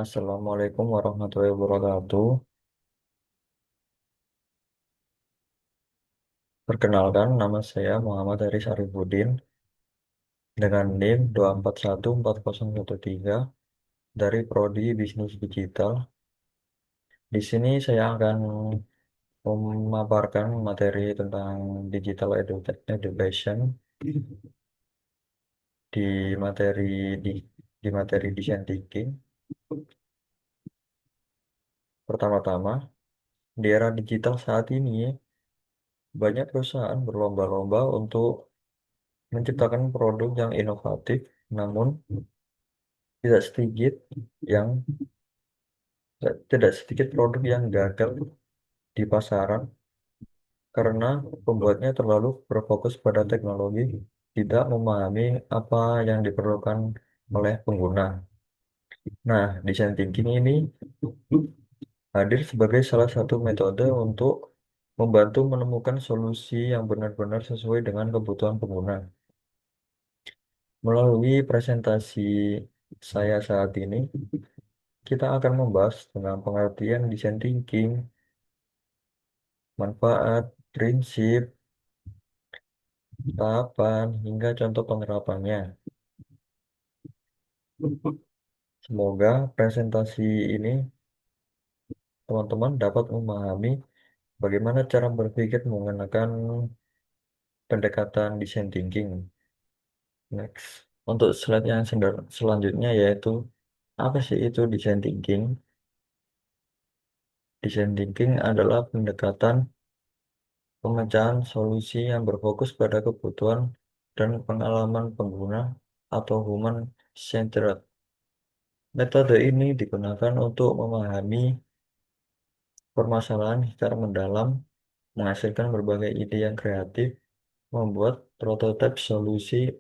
Assalamualaikum warahmatullahi wabarakatuh. Perkenalkan, nama saya Muhammad Haris Arifudin dengan NIM 2414013 dari Prodi Bisnis Digital. Di sini saya akan memaparkan materi tentang education di materi di, di materi design thinking. Pertama-tama, di era digital saat ini, banyak perusahaan berlomba-lomba untuk menciptakan produk yang inovatif, namun tidak sedikit yang tidak sedikit produk yang gagal di pasaran karena pembuatnya terlalu berfokus pada teknologi, tidak memahami apa yang diperlukan oleh pengguna. Nah, design thinking ini hadir sebagai salah satu metode untuk membantu menemukan solusi yang benar-benar sesuai dengan kebutuhan pengguna. Melalui presentasi saya saat ini, kita akan membahas tentang pengertian design thinking, manfaat, prinsip, tahapan, hingga contoh penerapannya. Semoga presentasi ini teman-teman dapat memahami bagaimana cara berpikir menggunakan pendekatan design thinking. Next. Untuk slide yang selanjutnya yaitu apa sih itu design thinking? Design thinking adalah pendekatan pemecahan solusi yang berfokus pada kebutuhan dan pengalaman pengguna atau human centered. Metode ini digunakan untuk memahami permasalahan secara mendalam, menghasilkan berbagai ide yang kreatif, membuat prototipe solusi,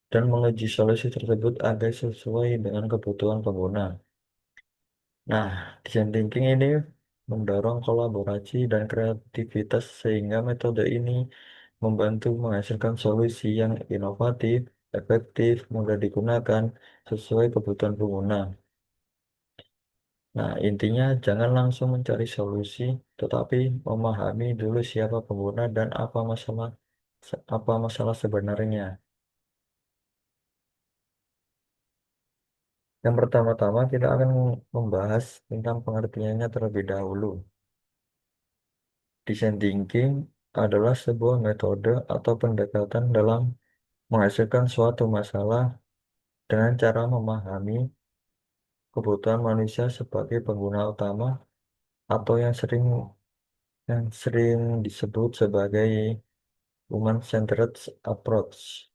dan menguji solusi tersebut agar sesuai dengan kebutuhan pengguna. Nah, design thinking ini mendorong kolaborasi dan kreativitas sehingga metode ini membantu menghasilkan solusi yang inovatif, efektif, mudah digunakan, sesuai kebutuhan pengguna. Nah, intinya jangan langsung mencari solusi, tetapi memahami dulu siapa pengguna dan apa masalah sebenarnya. Yang pertama-tama kita akan membahas tentang pengertiannya terlebih dahulu. Design thinking adalah sebuah metode atau pendekatan dalam menghasilkan suatu masalah dengan cara memahami kebutuhan manusia sebagai pengguna utama atau yang sering disebut sebagai human-centered approach.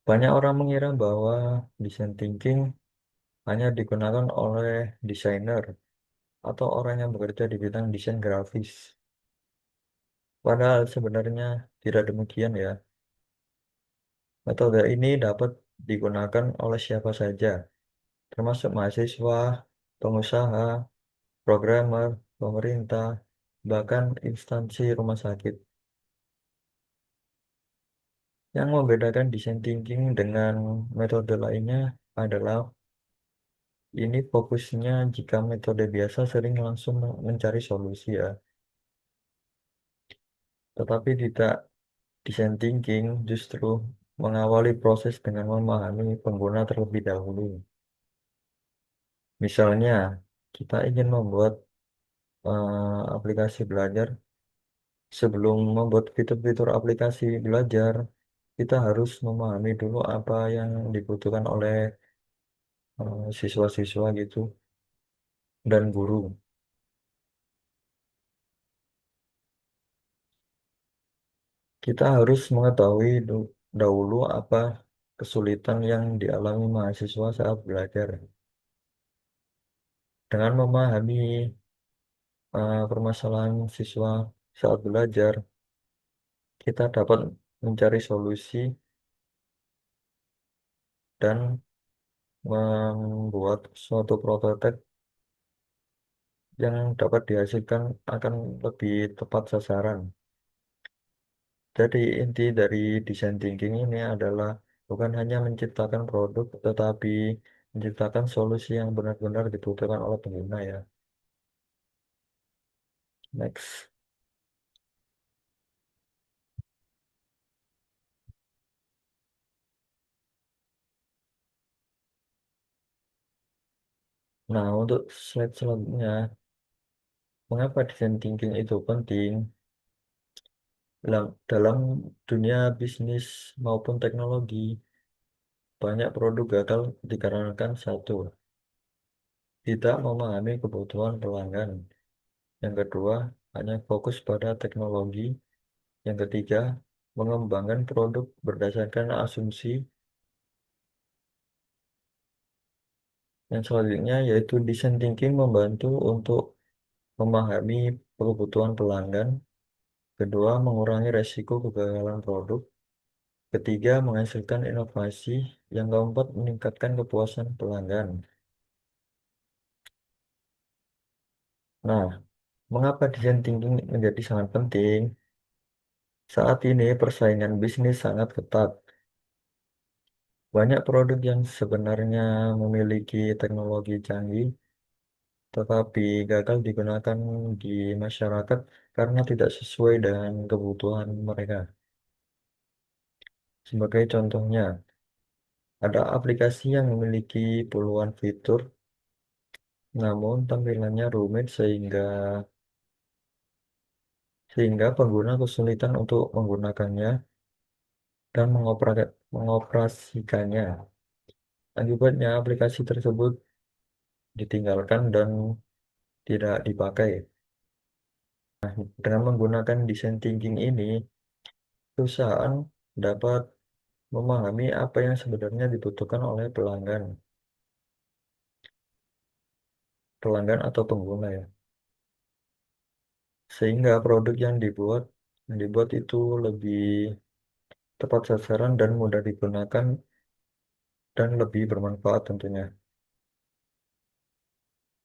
Banyak orang mengira bahwa design thinking hanya digunakan oleh desainer atau orang yang bekerja di bidang desain grafis. Padahal sebenarnya tidak demikian ya. Metode ini dapat digunakan oleh siapa saja, termasuk mahasiswa, pengusaha, programmer, pemerintah, bahkan instansi rumah sakit. Yang membedakan design thinking dengan metode lainnya adalah ini fokusnya jika metode biasa sering langsung mencari solusi ya, tetapi tidak design thinking justru mengawali proses dengan memahami pengguna terlebih dahulu. Misalnya, kita ingin membuat aplikasi belajar. Sebelum membuat fitur-fitur aplikasi belajar, kita harus memahami dulu apa yang dibutuhkan oleh siswa-siswa gitu dan guru. Kita harus mengetahui dahulu apa kesulitan yang dialami mahasiswa saat belajar. Dengan memahami permasalahan siswa saat belajar, kita dapat mencari solusi dan membuat suatu prototipe yang dapat dihasilkan akan lebih tepat sasaran. Jadi inti dari design thinking ini adalah bukan hanya menciptakan produk, tetapi menciptakan solusi yang benar-benar dibutuhkan oleh pengguna ya. Next. Nah, untuk slide selanjutnya, mengapa design thinking itu penting? Dalam dunia bisnis maupun teknologi, banyak produk gagal dikarenakan satu, tidak memahami kebutuhan pelanggan. Yang kedua, hanya fokus pada teknologi. Yang ketiga, mengembangkan produk berdasarkan asumsi. Yang selanjutnya yaitu design thinking membantu untuk memahami kebutuhan pelanggan. Kedua, mengurangi resiko kegagalan produk. Ketiga, menghasilkan inovasi. Yang keempat, meningkatkan kepuasan pelanggan. Nah, mengapa design thinking menjadi sangat penting? Saat ini persaingan bisnis sangat ketat. Banyak produk yang sebenarnya memiliki teknologi canggih, tetapi gagal digunakan di masyarakat karena tidak sesuai dengan kebutuhan mereka. Sebagai contohnya, ada aplikasi yang memiliki puluhan fitur, namun tampilannya rumit sehingga pengguna kesulitan untuk menggunakannya dan mengoperasikannya. Akibatnya, aplikasi tersebut ditinggalkan dan tidak dipakai. Dengan menggunakan design thinking ini, perusahaan dapat memahami apa yang sebenarnya dibutuhkan oleh pelanggan atau pengguna ya. Sehingga produk yang dibuat itu lebih tepat sasaran dan mudah digunakan dan lebih bermanfaat tentunya.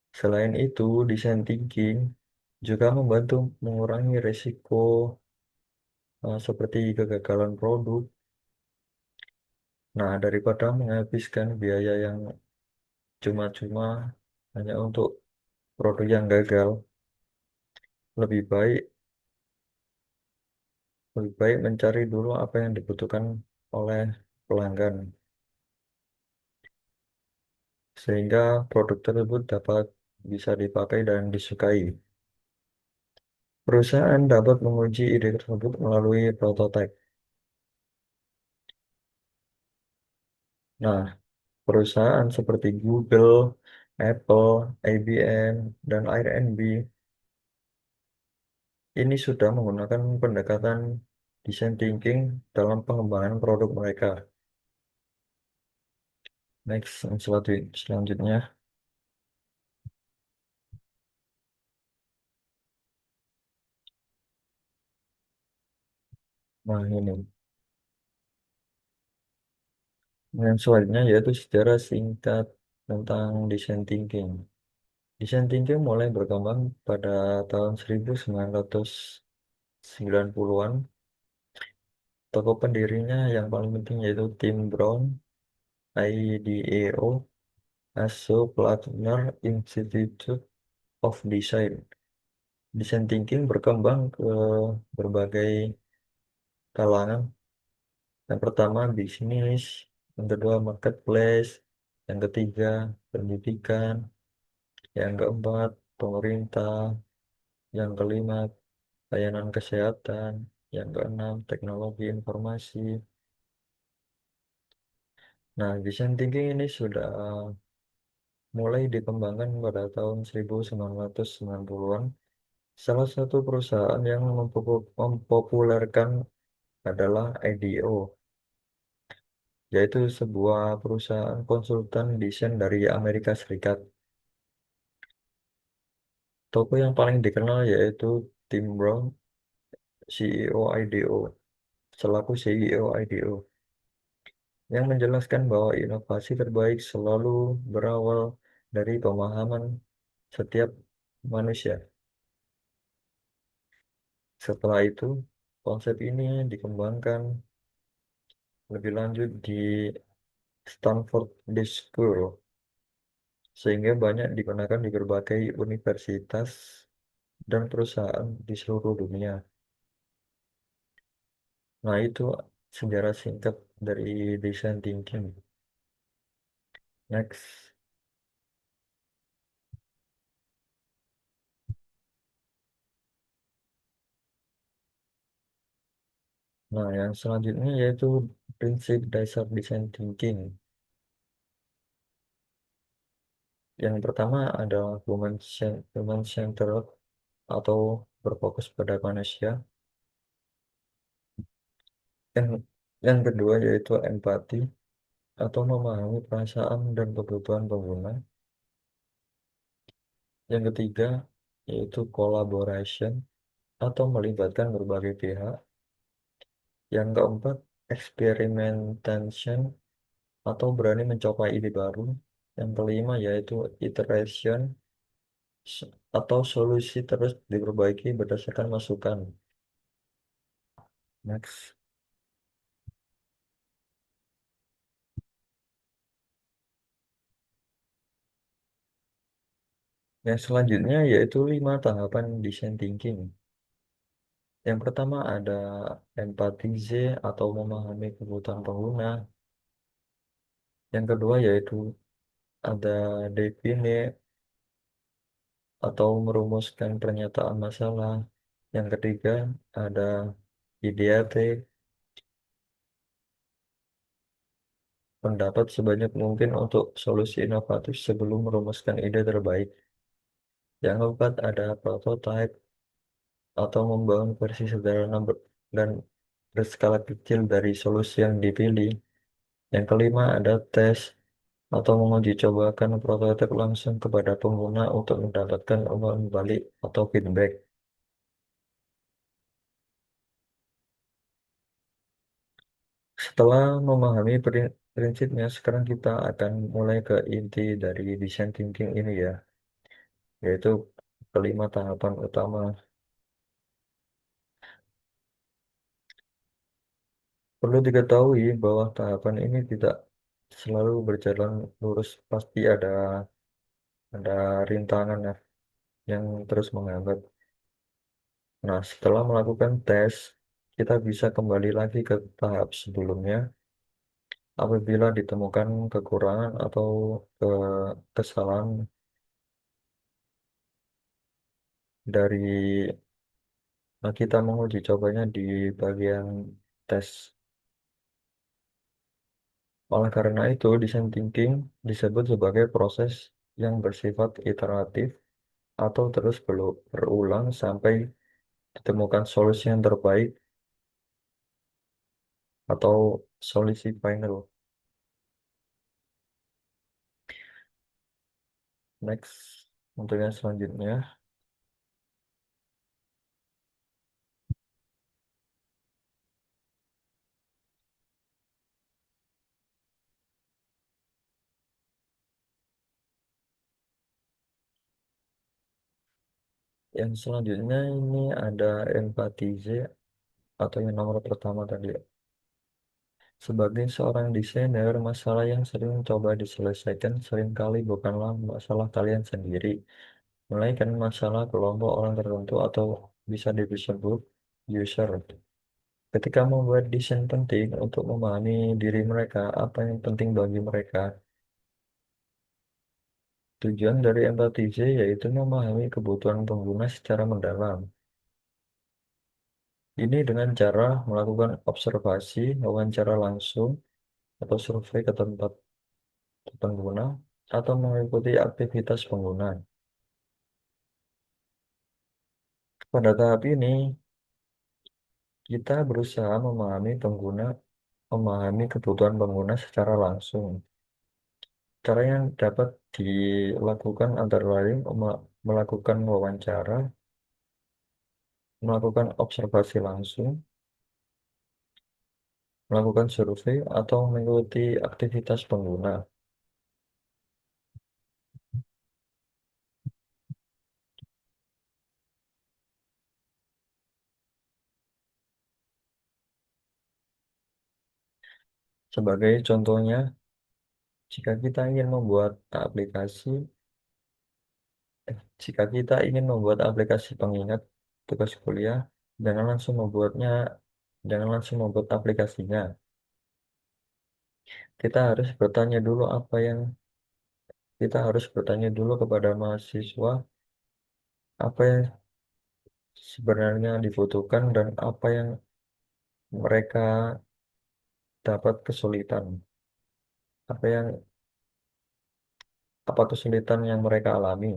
Selain itu, design thinking juga membantu mengurangi risiko seperti kegagalan produk. Nah, daripada menghabiskan biaya yang cuma-cuma hanya untuk produk yang gagal, lebih baik lebih baik mencari dulu apa yang dibutuhkan oleh pelanggan, sehingga produk tersebut dapat bisa dipakai dan disukai. Perusahaan dapat menguji ide tersebut melalui prototipe. Nah, perusahaan seperti Google, Apple, IBM, dan Airbnb ini sudah menggunakan pendekatan design thinking dalam pengembangan produk mereka. Next, yang selanjutnya. Nah, ini. Yang selanjutnya yaitu sejarah singkat tentang design thinking. Design thinking mulai berkembang pada tahun 1990-an. Tokoh pendirinya yang paling penting yaitu Tim Brown, IDEO, ASO Plattner Institute of Design. Design thinking berkembang ke berbagai kalangan. Yang pertama bisnis, yang kedua marketplace, yang ketiga pendidikan, yang keempat pemerintah, yang kelima layanan kesehatan, yang keenam teknologi informasi. Nah, design thinking ini sudah mulai dikembangkan pada tahun 1990-an. Salah satu perusahaan yang mempopulerkan adalah IDEO, yaitu sebuah perusahaan konsultan desain dari Amerika Serikat. Toko yang paling dikenal yaitu Tim Brown, CEO IDEO, selaku CEO IDEO, yang menjelaskan bahwa inovasi terbaik selalu berawal dari pemahaman setiap manusia. Setelah itu, konsep ini dikembangkan lebih lanjut di Stanford Business School. sehingga banyak digunakan di berbagai universitas dan perusahaan di seluruh dunia. Nah, itu sejarah singkat dari design thinking. Next. Nah, yang selanjutnya yaitu prinsip dasar design thinking. Yang pertama adalah human centered atau berfokus pada manusia. Yang, yang kedua yaitu empati atau memahami perasaan dan kebutuhan pengguna. Yang ketiga yaitu collaboration atau melibatkan berbagai pihak. Yang keempat, experimentation atau berani mencoba ide baru. Yang kelima yaitu iteration atau solusi terus diperbaiki berdasarkan masukan. Next. Yang selanjutnya yaitu 5 tahapan design thinking. Yang pertama ada empathize atau memahami kebutuhan pengguna. Yang kedua yaitu ada define atau merumuskan pernyataan masalah. Yang ketiga ada ideate, pendapat sebanyak mungkin untuk solusi inovatif sebelum merumuskan ide terbaik. Yang keempat ada prototype atau membangun versi sederhana dan berskala kecil dari solusi yang dipilih. Yang kelima ada tes atau menguji cobakan prototipe langsung kepada pengguna untuk mendapatkan umpan balik atau feedback. Setelah memahami prinsipnya, sekarang kita akan mulai ke inti dari design thinking ini ya, yaitu kelima tahapan utama. Perlu diketahui bahwa tahapan ini tidak selalu berjalan lurus, pasti ada rintangan ya, yang terus menghambat. Nah, setelah melakukan tes, kita bisa kembali lagi ke tahap sebelumnya apabila ditemukan kekurangan atau kesalahan dari kita menguji cobanya di bagian tes. Oleh karena itu, design thinking disebut sebagai proses yang bersifat iteratif atau terus berulang sampai ditemukan solusi yang terbaik atau solusi final. Next, untuk yang selanjutnya, ini ada empathize atau yang nomor pertama tadi. Sebagai seorang desainer, masalah yang sering coba diselesaikan seringkali bukanlah masalah kalian sendiri, melainkan masalah kelompok orang tertentu atau bisa disebut user. Ketika membuat desain penting untuk memahami diri mereka, apa yang penting bagi mereka. Tujuan dari empathize yaitu memahami kebutuhan pengguna secara mendalam. Ini dengan cara melakukan observasi, wawancara langsung, atau survei ke tempat pengguna, atau mengikuti aktivitas pengguna. Pada tahap ini, kita berusaha memahami kebutuhan pengguna secara langsung. Cara yang dapat dilakukan antara lain melakukan wawancara, melakukan observasi langsung, melakukan survei, atau mengikuti aktivitas pengguna. Sebagai contohnya, Jika kita ingin membuat aplikasi, jika kita ingin membuat aplikasi pengingat tugas kuliah, jangan langsung membuatnya, jangan langsung membuat aplikasinya. Kita harus bertanya dulu apa yang kita harus bertanya dulu kepada mahasiswa apa yang sebenarnya dibutuhkan dan apa yang mereka dapat kesulitan, apa yang apa kesulitan yang mereka alami.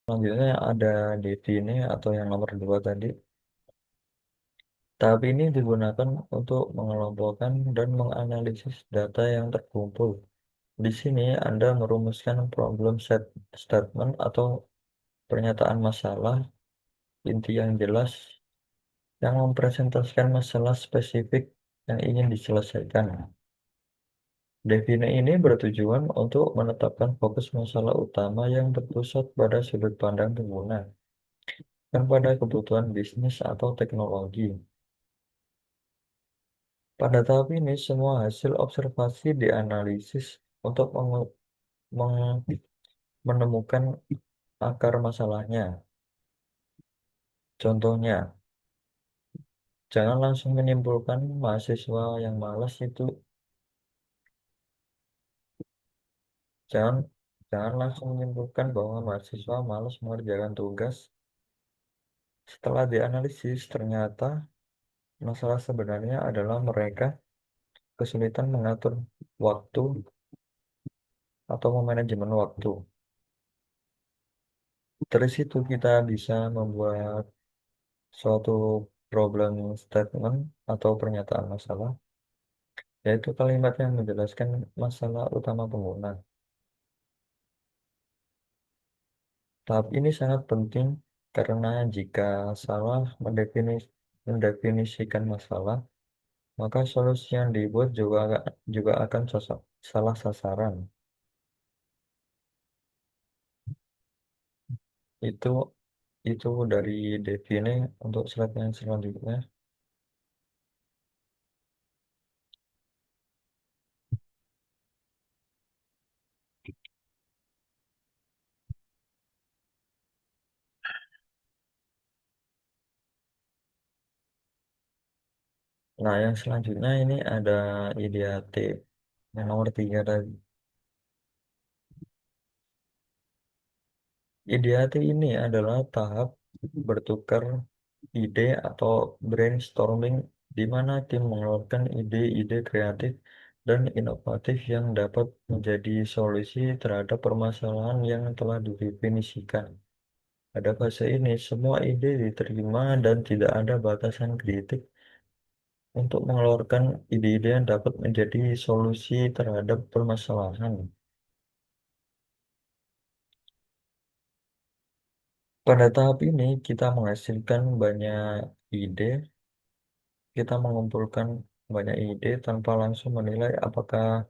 Selanjutnya ada DT ini atau yang nomor dua tadi. Tahap ini digunakan untuk mengelompokkan dan menganalisis data yang terkumpul. Di sini Anda merumuskan statement atau pernyataan masalah inti yang jelas yang mempresentasikan masalah spesifik yang ingin diselesaikan. Define ini bertujuan untuk menetapkan fokus masalah utama yang berpusat pada sudut pandang pengguna dan pada kebutuhan bisnis atau teknologi. Pada tahap ini, semua hasil observasi dianalisis untuk meng- menemukan akar masalahnya. Contohnya, jangan langsung menyimpulkan mahasiswa yang malas itu, jangan jangan langsung menyimpulkan bahwa mahasiswa malas mengerjakan tugas. Setelah dianalisis, ternyata masalah sebenarnya adalah mereka kesulitan mengatur waktu atau memanajemen waktu. Dari situ kita bisa membuat suatu problem statement atau pernyataan masalah, yaitu kalimat yang menjelaskan masalah utama pengguna. Tahap ini sangat penting karena jika salah mendefinisikan masalah, maka solusi yang dibuat juga akan salah sasaran. Itu itu dari Devine untuk slide yang selanjutnya. Nah, yang selanjutnya ini ada IDAT yang nomor tiga tadi. IDAT ini adalah tahap bertukar ide atau brainstorming di mana tim mengeluarkan ide-ide kreatif dan inovatif yang dapat menjadi solusi terhadap permasalahan yang telah didefinisikan. Pada fase ini, semua ide diterima dan tidak ada batasan kritik untuk mengeluarkan ide-ide yang dapat menjadi solusi terhadap permasalahan. Pada tahap ini, kita menghasilkan banyak ide, kita mengumpulkan banyak ide tanpa langsung menilai apakah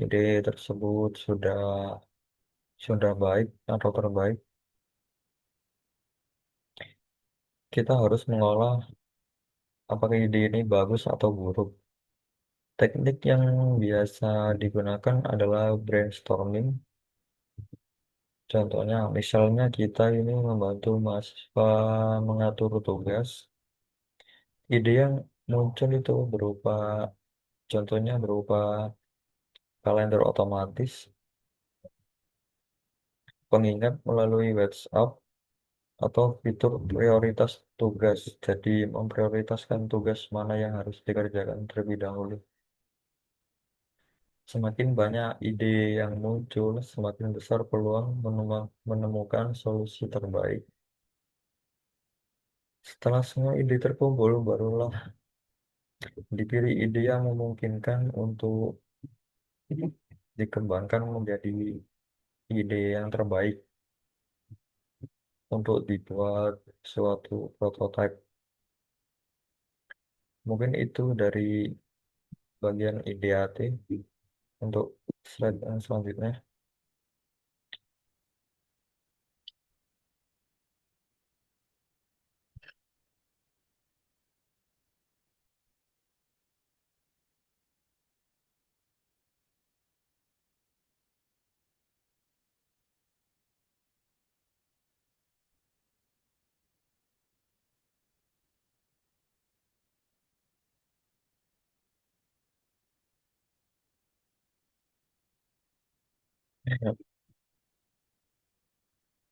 ide tersebut sudah baik atau terbaik. Kita harus mengolah apakah ide ini bagus atau buruk. Teknik yang biasa digunakan adalah brainstorming. Contohnya, misalnya kita ini membantu mahasiswa mengatur tugas. Ide yang muncul itu contohnya berupa kalender otomatis, pengingat melalui WhatsApp, atau fitur prioritas tugas. Jadi memprioritaskan tugas mana yang harus dikerjakan terlebih dahulu. Semakin banyak ide yang muncul, semakin besar peluang menemukan solusi terbaik. Setelah semua ide terkumpul, barulah dipilih ide yang memungkinkan untuk dikembangkan menjadi ide yang terbaik untuk dibuat suatu prototipe. Mungkin itu dari bagian IDAT. Untuk slide yang selanjutnya.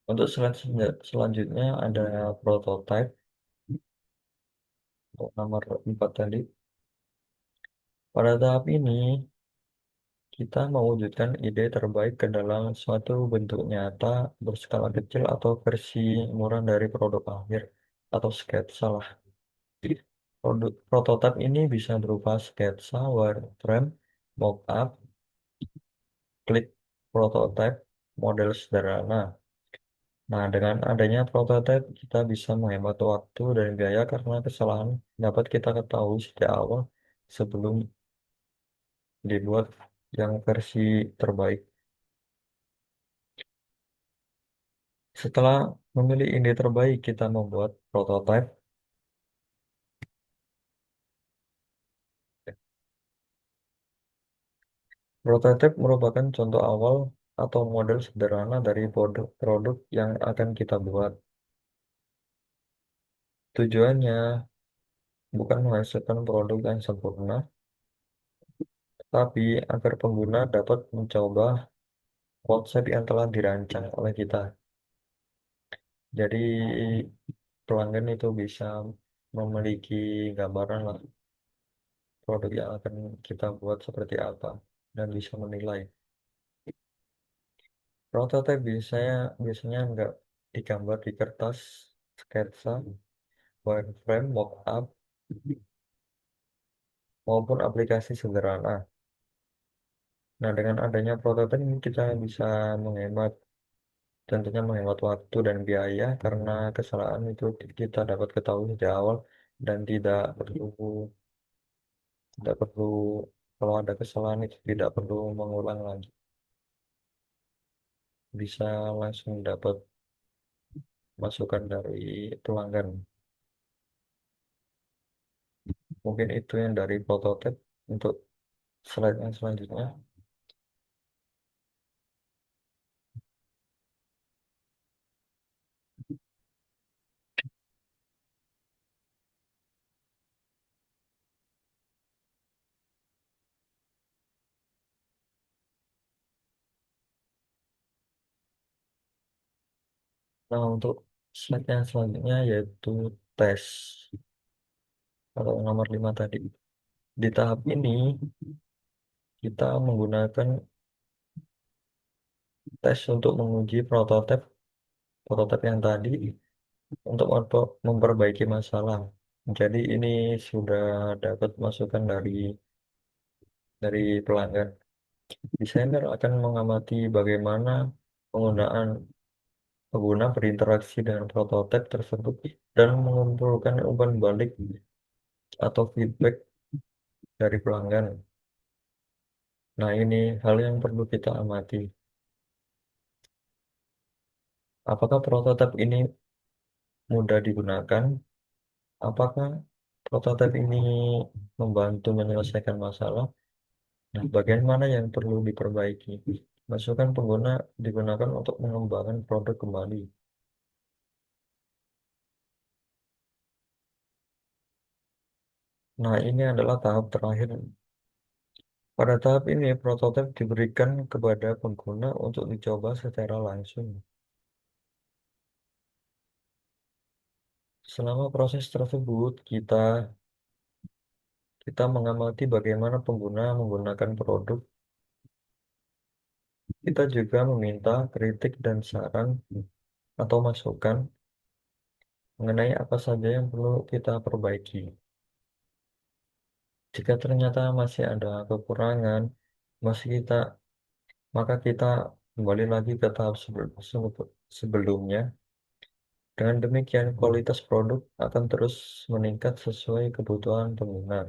Untuk selanjutnya ada prototype untuk nomor 4 tadi. Pada tahap ini, kita mewujudkan ide terbaik ke dalam suatu bentuk nyata berskala kecil atau versi murah dari produk akhir atau sketsa lah. Prototipe ini bisa berupa sketsa, wireframe, mockup, klik prototipe, model sederhana. Nah, dengan adanya prototipe, kita bisa menghemat waktu dan biaya karena kesalahan dapat kita ketahui sejak awal sebelum dibuat yang versi terbaik. Setelah memilih ide terbaik, kita membuat prototipe. Prototipe merupakan contoh awal atau model sederhana dari produk yang akan kita buat. Tujuannya bukan menghasilkan produk yang sempurna, tapi agar pengguna dapat mencoba konsep yang telah dirancang oleh kita. Jadi pelanggan itu bisa memiliki gambaran lah produk yang akan kita buat seperti apa dan bisa menilai. Prototipe biasanya nggak digambar di kertas, sketsa, wireframe, mockup, maupun aplikasi sederhana. Nah, dengan adanya prototipe ini kita bisa menghemat, tentunya menghemat waktu dan biaya karena kesalahan itu kita dapat ketahui sejak awal dan tidak perlu kalau ada kesalahan itu tidak perlu mengulang lagi. Bisa langsung dapat masukan dari pelanggan. Mungkin itu yang dari prototipe. Untuk slide yang selanjutnya. Nah, untuk slide yang selanjutnya yaitu tes atau nomor 5 tadi. Di tahap ini kita menggunakan tes untuk menguji prototipe yang tadi untuk memperbaiki masalah. Jadi ini sudah dapat masukan dari pelanggan. Desainer akan mengamati bagaimana penggunaan pengguna berinteraksi dengan prototipe tersebut dan mengumpulkan umpan balik atau feedback dari pelanggan. Nah, ini hal yang perlu kita amati. Apakah prototipe ini mudah digunakan? Apakah prototipe ini membantu menyelesaikan masalah? Nah, bagian mana yang perlu diperbaiki? Masukan pengguna digunakan untuk mengembangkan produk kembali. Nah, ini adalah tahap terakhir. Pada tahap ini, prototipe diberikan kepada pengguna untuk dicoba secara langsung. Selama proses tersebut, kita mengamati bagaimana pengguna menggunakan produk. Kita juga meminta kritik dan saran atau masukan mengenai apa saja yang perlu kita perbaiki. Jika ternyata masih ada kekurangan, masih kita, maka kita kembali lagi ke tahap sebelumnya. Dengan demikian, kualitas produk akan terus meningkat sesuai kebutuhan pengguna.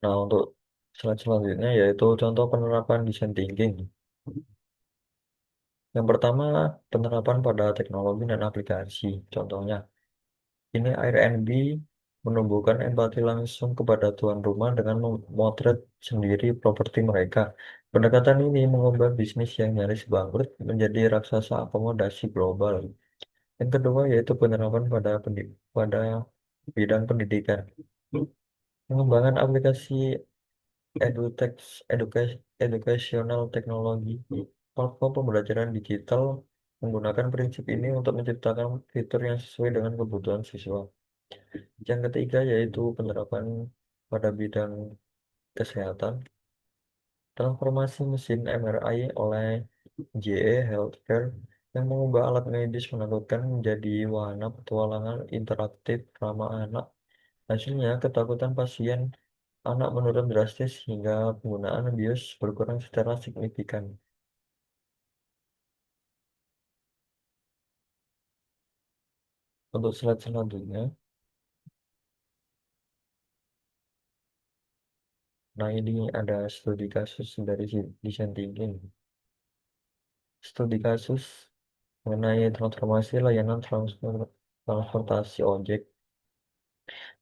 Nah, untuk slide selanjutnya yaitu contoh penerapan design thinking. Yang pertama, penerapan pada teknologi dan aplikasi. Contohnya, ini Airbnb menumbuhkan empati langsung kepada tuan rumah dengan memotret sendiri properti mereka. Pendekatan ini mengubah bisnis yang nyaris bangkrut menjadi raksasa akomodasi global. Yang kedua yaitu penerapan pada bidang pendidikan. Pengembangan aplikasi edutech, educational teknologi, platform pembelajaran digital menggunakan prinsip ini untuk menciptakan fitur yang sesuai dengan kebutuhan siswa. Yang ketiga yaitu penerapan pada bidang kesehatan, transformasi mesin MRI oleh GE Healthcare yang mengubah alat medis menakutkan menjadi wahana petualangan interaktif ramah anak. Hasilnya, ketakutan pasien anak menurun drastis hingga penggunaan bius berkurang secara signifikan. Untuk slide selanjutnya, nah ini ada studi kasus dari design thinking. Studi kasus mengenai transformasi layanan transportasi ojek.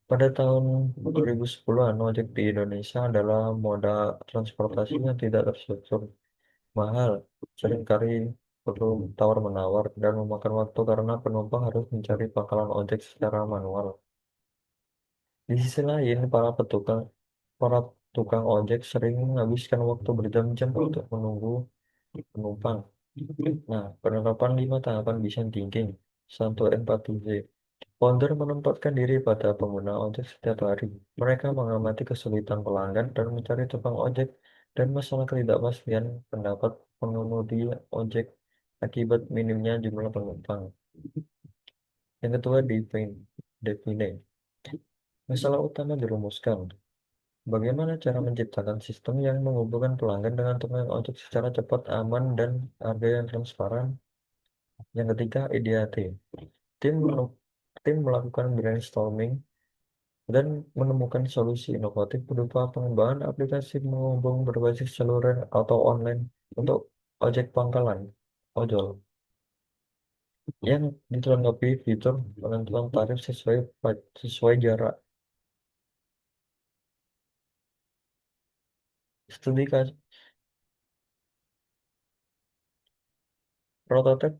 Pada tahun 2010-an, ojek di Indonesia adalah moda transportasi yang tidak terstruktur, mahal, seringkali perlu tawar-menawar, dan memakan waktu karena penumpang harus mencari pangkalan ojek secara manual. Di sisi lain, para tukang ojek sering menghabiskan waktu berjam-jam untuk menunggu penumpang. Nah, penerapan 5 tahapan design thinking, satu empati Z. Founder menempatkan diri pada pengguna ojek setiap hari. Mereka mengamati kesulitan pelanggan dan mencari tukang ojek dan masalah ketidakpastian pendapat pengemudi ojek akibat minimnya jumlah penumpang. Yang kedua, define. Masalah utama dirumuskan. Bagaimana cara menciptakan sistem yang menghubungkan pelanggan dengan tukang ojek secara cepat, aman, dan harga yang transparan? Yang ketiga, ideate. Tim, menu- tim melakukan brainstorming dan menemukan solusi inovatif berupa pengembangan aplikasi menghubung berbasis saluran atau online untuk ojek pangkalan, ojol, yang dilengkapi fitur penentuan tarif sesuai jarak. Studi kasus prototipe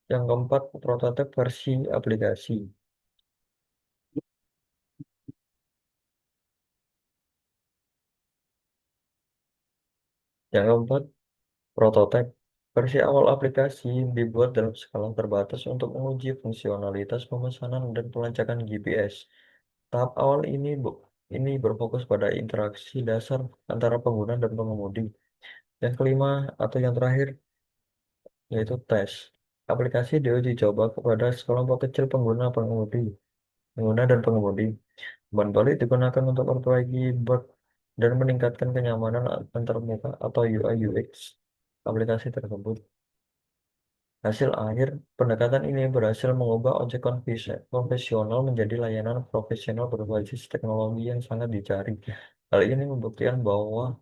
yang keempat, prototipe versi aplikasi. Yang keempat, prototipe. Versi awal aplikasi dibuat dalam skala terbatas untuk menguji fungsionalitas pemesanan dan pelacakan GPS. Tahap awal ini berfokus pada interaksi dasar antara pengguna dan pengemudi. Yang kelima atau yang terakhir yaitu tes. Aplikasi diuji coba kepada sekelompok kecil pengguna dan pengemudi. Umpan balik digunakan untuk memperbaiki bug dan meningkatkan kenyamanan antar muka atau UI UX aplikasi tersebut. Hasil akhir, pendekatan ini berhasil mengubah ojek konvensional menjadi layanan profesional berbasis teknologi yang sangat dicari. Hal ini membuktikan bahwa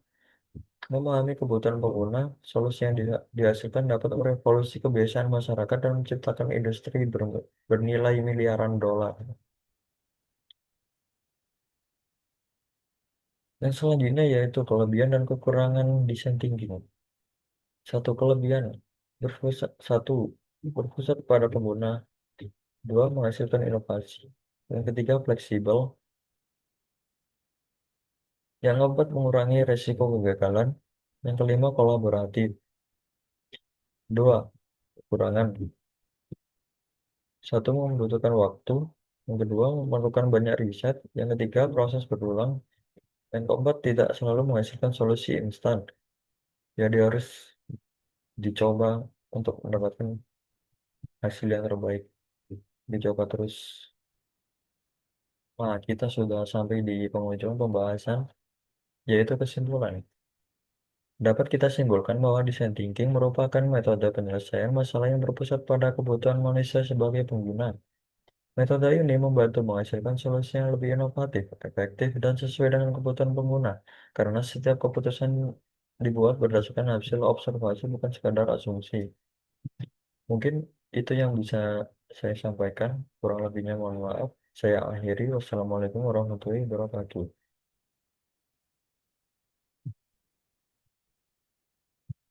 memahami kebutuhan pengguna, solusi yang dihasilkan dapat merevolusi kebiasaan masyarakat dan menciptakan industri bernilai miliaran dolar. Yang selanjutnya yaitu kelebihan dan kekurangan design thinking. Satu, berpusat pada pengguna. Dua, menghasilkan inovasi. Yang ketiga, fleksibel. Yang keempat, mengurangi resiko kegagalan. Yang kelima, kolaboratif. Dua, kekurangan. Satu, membutuhkan waktu. Yang kedua, memerlukan banyak riset. Yang ketiga, proses berulang. Yang keempat, tidak selalu menghasilkan solusi instan. Jadi harus dicoba untuk mendapatkan hasil yang terbaik. Dicoba terus. Nah, kita sudah sampai di penghujung pembahasan, yaitu kesimpulan. Dapat kita simpulkan bahwa design thinking merupakan metode penyelesaian masalah yang berpusat pada kebutuhan manusia sebagai pengguna. Metode ini membantu menghasilkan solusi yang lebih inovatif, efektif, dan sesuai dengan kebutuhan pengguna, karena setiap keputusan dibuat berdasarkan hasil observasi bukan sekadar asumsi. Mungkin itu yang bisa saya sampaikan, kurang lebihnya mohon maaf. Saya akhiri, wassalamualaikum warahmatullahi wabarakatuh.